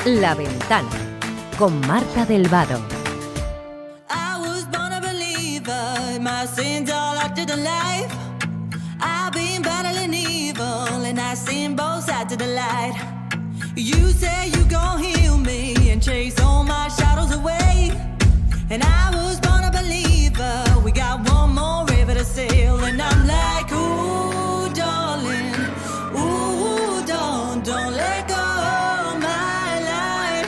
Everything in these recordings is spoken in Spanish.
La Ventana, con Marta del Vado. You say you gon' heal me and chase all my shadows away. And I was born a believer. We got one more river to sail. And I'm like, ooh, darling, ooh, don't let go of my life.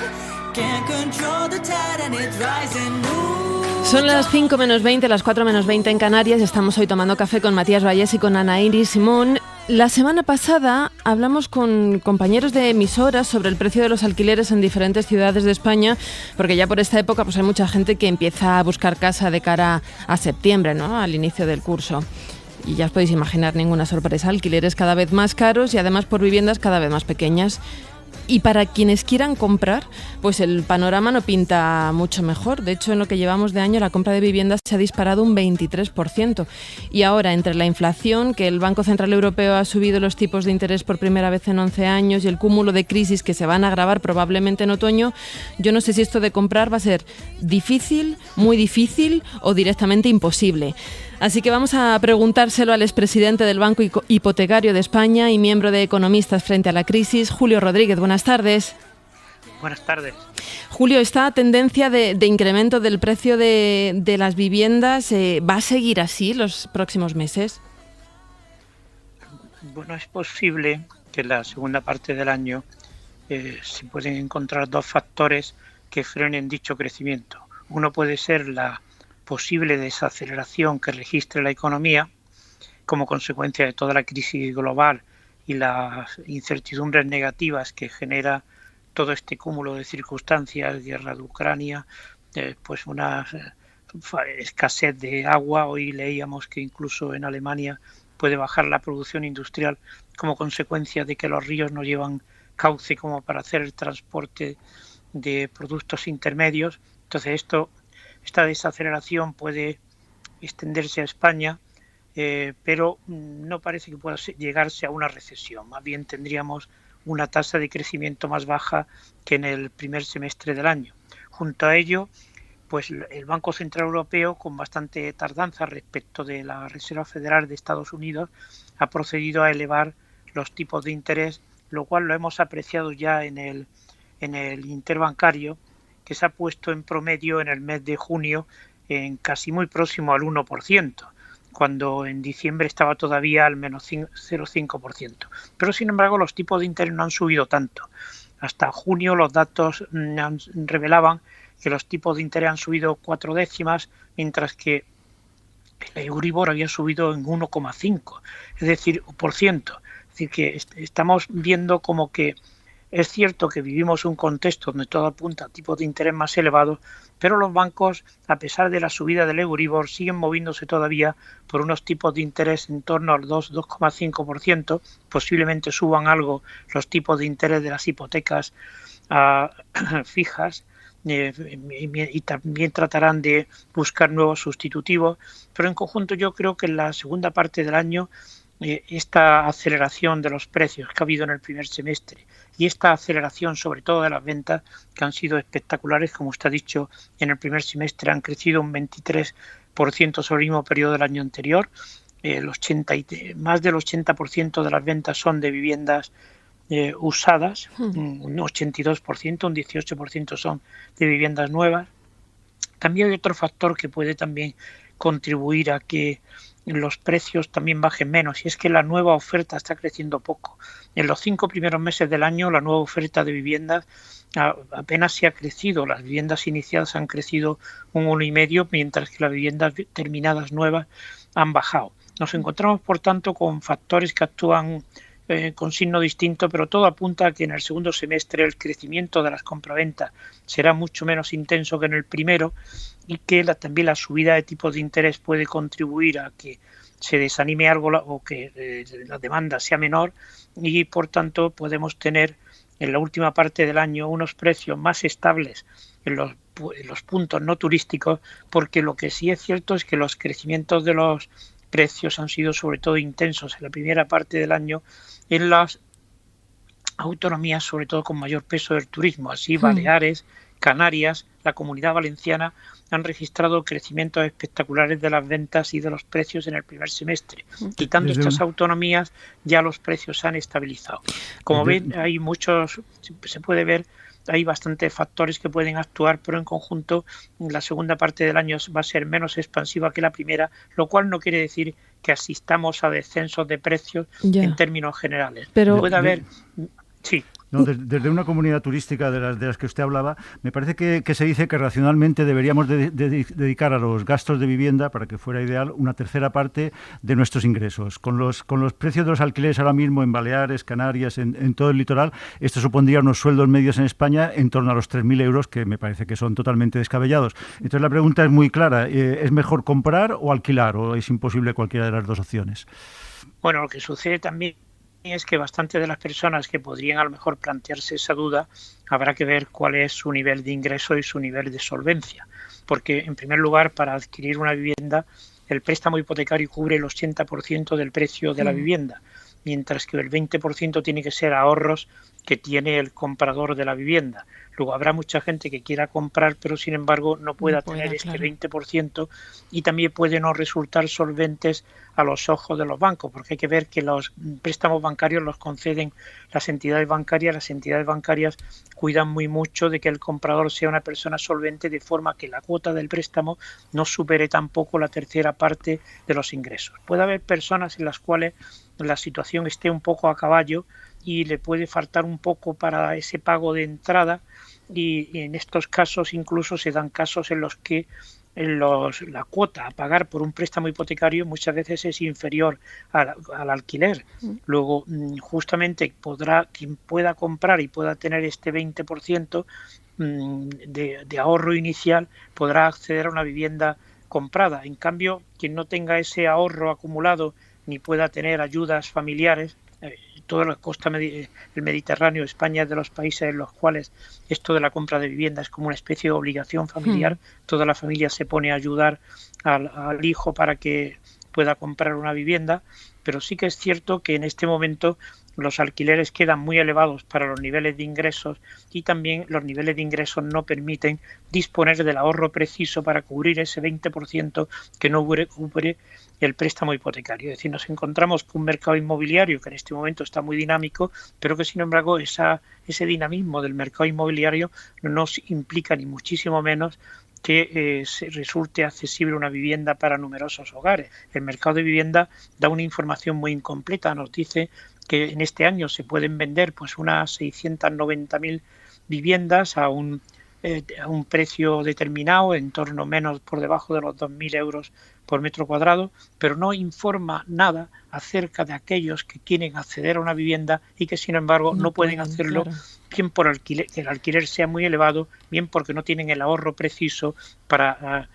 Can't control the tide and it's rising. Ooh. Son las 5 menos 20, las 4 menos 20 en Canarias. Estamos hoy tomando café con Matías Vallés y con Ana Iris Simón. La semana pasada hablamos con compañeros de emisoras sobre el precio de los alquileres en diferentes ciudades de España, porque ya por esta época pues hay mucha gente que empieza a buscar casa de cara a septiembre, ¿no?, al inicio del curso. Y ya os podéis imaginar, ninguna sorpresa, alquileres cada vez más caros y además por viviendas cada vez más pequeñas. Y para quienes quieran comprar, pues el panorama no pinta mucho mejor. De hecho, en lo que llevamos de año, la compra de viviendas se ha disparado un 23%. Y ahora, entre la inflación, que el Banco Central Europeo ha subido los tipos de interés por primera vez en 11 años, y el cúmulo de crisis que se van a agravar probablemente en otoño, yo no sé si esto de comprar va a ser difícil, muy difícil o directamente imposible. Así que vamos a preguntárselo al expresidente del Banco Hipotecario de España y miembro de Economistas frente a la crisis, Julio Rodríguez. Buenas tardes. Buenas tardes. Julio, ¿esta tendencia de incremento del precio de las viviendas va a seguir así los próximos meses? Bueno, es posible que en la segunda parte del año se pueden encontrar dos factores que frenen dicho crecimiento. Uno puede ser la posible desaceleración que registre la economía como consecuencia de toda la crisis global y las incertidumbres negativas que genera todo este cúmulo de circunstancias, guerra de Ucrania, pues una escasez de agua. Hoy leíamos que incluso en Alemania puede bajar la producción industrial como consecuencia de que los ríos no llevan cauce como para hacer el transporte de productos intermedios. Entonces esta desaceleración puede extenderse a España, pero no parece que pueda llegarse a una recesión. Más bien tendríamos una tasa de crecimiento más baja que en el primer semestre del año. Junto a ello, pues el Banco Central Europeo, con bastante tardanza respecto de la Reserva Federal de Estados Unidos, ha procedido a elevar los tipos de interés, lo cual lo hemos apreciado ya en el interbancario, que se ha puesto en promedio en el mes de junio en casi muy próximo al 1%, cuando en diciembre estaba todavía al menos 0,5%. Pero sin embargo los tipos de interés no han subido tanto. Hasta junio los datos revelaban que los tipos de interés han subido 4 décimas, mientras que el Euribor había subido en 1,5%, es decir, por ciento. Es decir, que estamos viendo como que es cierto que vivimos un contexto donde todo apunta a tipos de interés más elevados, pero los bancos, a pesar de la subida del Euribor, siguen moviéndose todavía por unos tipos de interés en torno al 2,5%. Posiblemente suban algo los tipos de interés de las hipotecas fijas, y también tratarán de buscar nuevos sustitutivos. Pero en conjunto yo creo que en la segunda parte del año esta aceleración de los precios que ha habido en el primer semestre y esta aceleración sobre todo de las ventas, que han sido espectaculares, como usted ha dicho, en el primer semestre han crecido un 23% sobre el mismo periodo del año anterior. Más del 80% de las ventas son de viviendas usadas, un 82%, un 18% son de viviendas nuevas. También hay otro factor que puede también contribuir a que los precios también bajen menos, y es que la nueva oferta está creciendo poco. En los 5 primeros meses del año la nueva oferta de viviendas apenas se ha crecido. Las viviendas iniciadas han crecido un 1,5%, mientras que las viviendas terminadas nuevas han bajado. Nos encontramos, por tanto, con factores que actúan con signo distinto, pero todo apunta a que en el segundo semestre el crecimiento de las compraventas será mucho menos intenso que en el primero, y que también la subida de tipos de interés puede contribuir a que se desanime algo o que la demanda sea menor, y por tanto podemos tener en la última parte del año unos precios más estables en los puntos no turísticos, porque lo que sí es cierto es que los crecimientos de los precios han sido sobre todo intensos en la primera parte del año en las autonomías, sobre todo con mayor peso del turismo. Así, Baleares, Canarias, la Comunidad Valenciana han registrado crecimientos espectaculares de las ventas y de los precios en el primer semestre. Quitando estas autonomías, ya los precios se han estabilizado. Como ven, hay muchos, se puede ver, hay bastantes factores que pueden actuar, pero en conjunto la segunda parte del año va a ser menos expansiva que la primera, lo cual no quiere decir que asistamos a descensos de precios en términos generales. Pero puede haber... Sí. No, desde una comunidad turística de las que usted hablaba, me parece que se dice que racionalmente deberíamos dedicar a los gastos de vivienda, para que fuera ideal, una tercera parte de nuestros ingresos. Con los precios de los alquileres ahora mismo en Baleares, Canarias, en todo el litoral, esto supondría unos sueldos medios en España en torno a los 3.000 euros, que me parece que son totalmente descabellados. Entonces la pregunta es muy clara, ¿es mejor comprar o alquilar, o es imposible cualquiera de las dos opciones? Bueno, lo que sucede también es que bastante de las personas que podrían a lo mejor plantearse esa duda, habrá que ver cuál es su nivel de ingreso y su nivel de solvencia, porque en primer lugar, para adquirir una vivienda, el préstamo hipotecario cubre el 80% del precio de la vivienda, mientras que el 20% tiene que ser ahorros que tiene el comprador de la vivienda. Luego habrá mucha gente que quiera comprar, pero sin embargo no pueda tener este 20%, y también puede no resultar solventes a los ojos de los bancos, porque hay que ver que los préstamos bancarios los conceden las entidades bancarias. Las entidades bancarias cuidan muy mucho de que el comprador sea una persona solvente, de forma que la cuota del préstamo no supere tampoco la tercera parte de los ingresos. Puede haber personas en las cuales la situación esté un poco a caballo y le puede faltar un poco para ese pago de entrada, y en estos casos incluso se dan casos en los que la cuota a pagar por un préstamo hipotecario muchas veces es inferior al alquiler. Luego, justamente quien pueda comprar y pueda tener este 20% de ahorro inicial, podrá acceder a una vivienda comprada. En cambio, quien no tenga ese ahorro acumulado ni pueda tener ayudas familiares, toda la costa del Mediterráneo, España es de los países en los cuales esto de la compra de vivienda es como una especie de obligación familiar. Toda la familia se pone a ayudar al hijo para que pueda comprar una vivienda, pero sí que es cierto que en este momento los alquileres quedan muy elevados para los niveles de ingresos, y también los niveles de ingresos no permiten disponer del ahorro preciso para cubrir ese 20% que no cubre el préstamo hipotecario. Es decir, nos encontramos con un mercado inmobiliario que en este momento está muy dinámico, pero que sin embargo ese dinamismo del mercado inmobiliario no nos implica ni muchísimo menos que resulte accesible una vivienda para numerosos hogares. El mercado de vivienda da una información muy incompleta. Nos dice que en este año se pueden vender pues unas 690.000 viviendas a un precio determinado, en torno menos por debajo de los 2.000 euros por metro cuadrado, pero no informa nada acerca de aquellos que quieren acceder a una vivienda y que sin embargo no pueden hacerlo, claro, bien por alquiler, que el alquiler sea muy elevado, bien porque no tienen el ahorro preciso para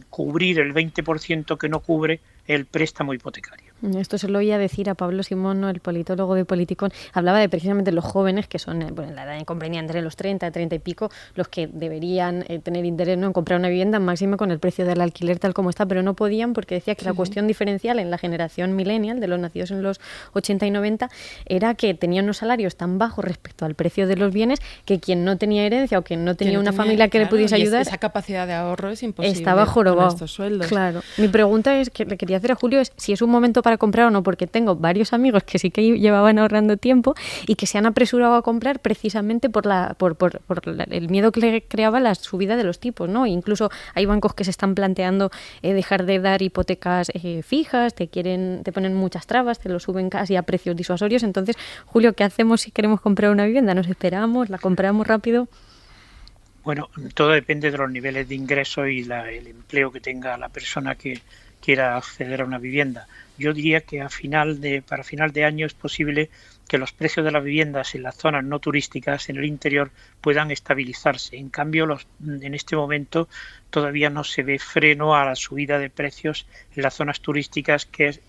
cubrir el 20% que no cubre el préstamo hipotecario. Esto se lo oía decir a Pablo Simón, ¿no?, el politólogo de Politicón. Hablaba de precisamente los jóvenes, que son en la edad comprendida entre los 30 y pico, los que deberían tener interés, ¿no?, en comprar una vivienda, máxima con el precio del alquiler tal como está, pero no podían porque decía que la cuestión diferencial en la generación millennial, de los nacidos en los 80 y 90, era que tenían unos salarios tan bajos respecto al precio de los bienes que quien no tenía herencia o quien no tenía una familia que le pudiese ayudar, esa capacidad de ahorro es imposible. Estaba jorobado. Estos sueldos. Claro. Mi pregunta es, que le quería hacer a Julio, es si es un momento para comprar o no, porque tengo varios amigos que sí que llevaban ahorrando tiempo y que se han apresurado a comprar precisamente por el miedo que le creaba la subida de los tipos, ¿no? Incluso hay bancos que se están planteando dejar de dar hipotecas fijas, te ponen muchas trabas, te lo suben casi a precios disuasorios. Entonces, Julio, ¿qué hacemos si queremos comprar una vivienda? ¿Nos esperamos? ¿La compramos rápido? Bueno, todo depende de los niveles de ingreso y el empleo que tenga la persona que quiera acceder a una vivienda. Yo diría que para final de año es posible que los precios de las viviendas en las zonas no turísticas, en el interior, puedan estabilizarse. En cambio, en este momento todavía no se ve freno a la subida de precios en las zonas turísticas, que es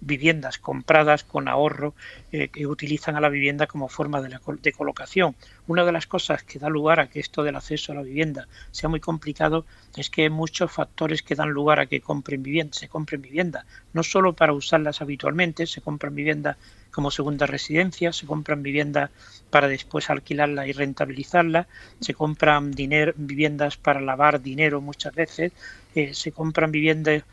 viviendas compradas con ahorro, que utilizan a la vivienda como forma de colocación. Una de las cosas que da lugar a que esto del acceso a la vivienda sea muy complicado es que hay muchos factores que dan lugar a que se compren vivienda, no solo para usarlas habitualmente, se compran viviendas como segunda residencia, se compran viviendas para después alquilarlas y rentabilizarlas, se compran viviendas para lavar dinero muchas veces, se compran viviendas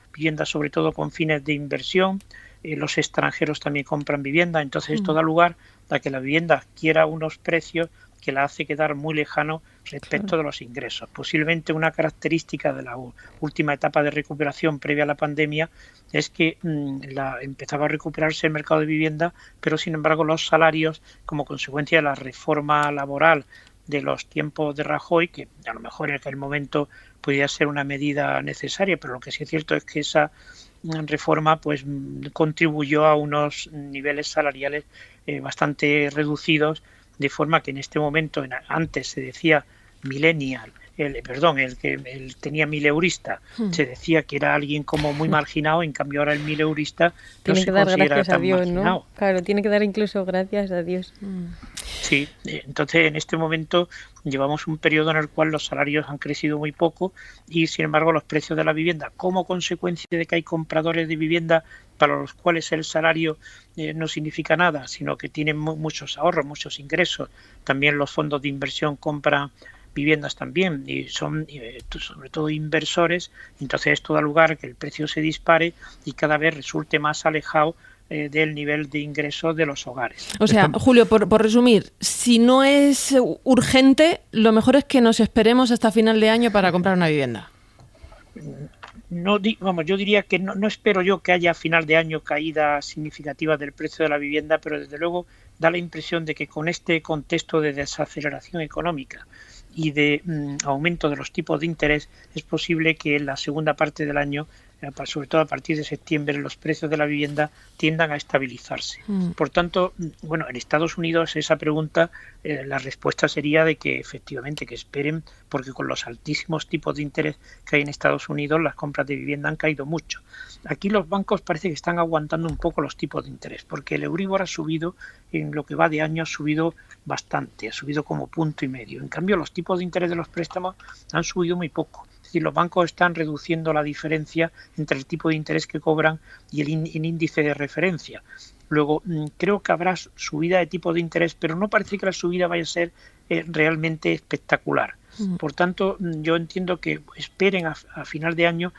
sobre todo con fines de inversión, los extranjeros también compran vivienda, entonces esto da lugar a que la vivienda adquiera unos precios que la hace quedar muy lejano respecto de los ingresos. Posiblemente una característica de la última etapa de recuperación previa a la pandemia es que empezaba a recuperarse el mercado de vivienda, pero sin embargo los salarios, como consecuencia de la reforma laboral de los tiempos de Rajoy, que a lo mejor en aquel momento podía ser una medida necesaria, pero lo que sí es cierto es que esa reforma pues contribuyó a unos niveles salariales bastante reducidos, de forma que en este momento, antes se decía millennial, el que tenía mileurista, se decía que era alguien como muy marginado, en cambio ahora el mileurista tiene no que se dar considera gracias tan a Dios, marginado. ¿no? Claro, tiene que dar incluso gracias a Dios. Sí, entonces en este momento llevamos un periodo en el cual los salarios han crecido muy poco y sin embargo los precios de la vivienda, como consecuencia de que hay compradores de vivienda para los cuales el salario no significa nada, sino que tienen muchos ahorros, muchos ingresos. También los fondos de inversión compran viviendas también y son sobre todo inversores, entonces esto da lugar a que el precio se dispare y cada vez resulte más alejado del nivel de ingresos de los hogares. O sea, Julio, por resumir, si no es urgente, lo mejor es que nos esperemos hasta final de año para comprar una vivienda. Yo diría que no espero yo que haya a final de año caídas significativas del precio de la vivienda, pero desde luego da la impresión de que con este contexto de desaceleración económica y de aumento de los tipos de interés es posible que en la segunda parte del año, sobre todo a partir de septiembre, los precios de la vivienda tiendan a estabilizarse. Por tanto, en Estados Unidos esa pregunta, la respuesta sería de que efectivamente que esperen, porque con los altísimos tipos de interés que hay en Estados Unidos las compras de vivienda han caído mucho. Aquí los bancos parece que están aguantando un poco los tipos de interés, porque el Euribor ha subido, en lo que va de año ha subido bastante, ha subido como 1,5 puntos. En cambio, los tipos de interés de los préstamos han subido muy poco. Es decir, los bancos están reduciendo la diferencia entre el tipo de interés que cobran y el índice de referencia. Luego, creo que habrá subida de tipo de interés, pero no parece que la subida vaya a ser realmente espectacular. Por tanto, yo entiendo que esperen a final de año,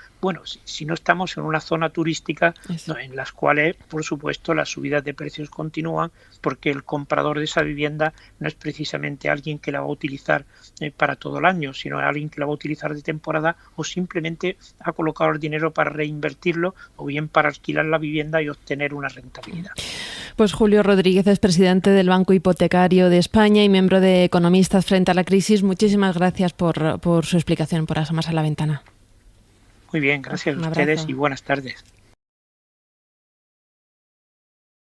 si no estamos en una zona turística en las cuales, por supuesto, las subidas de precios continúan, porque el comprador de esa vivienda no es precisamente alguien que la va a utilizar para todo el año, sino alguien que la va a utilizar de temporada o simplemente ha colocado el dinero para reinvertirlo o bien para alquilar la vivienda y obtener una rentabilidad. Pues Julio Rodríguez es presidente del Banco Hipotecario de España y miembro de Economistas Frente a la Crisis. Muchísimas gracias por su explicación, por asomarse a la ventana. Muy bien, gracias a ustedes y buenas tardes.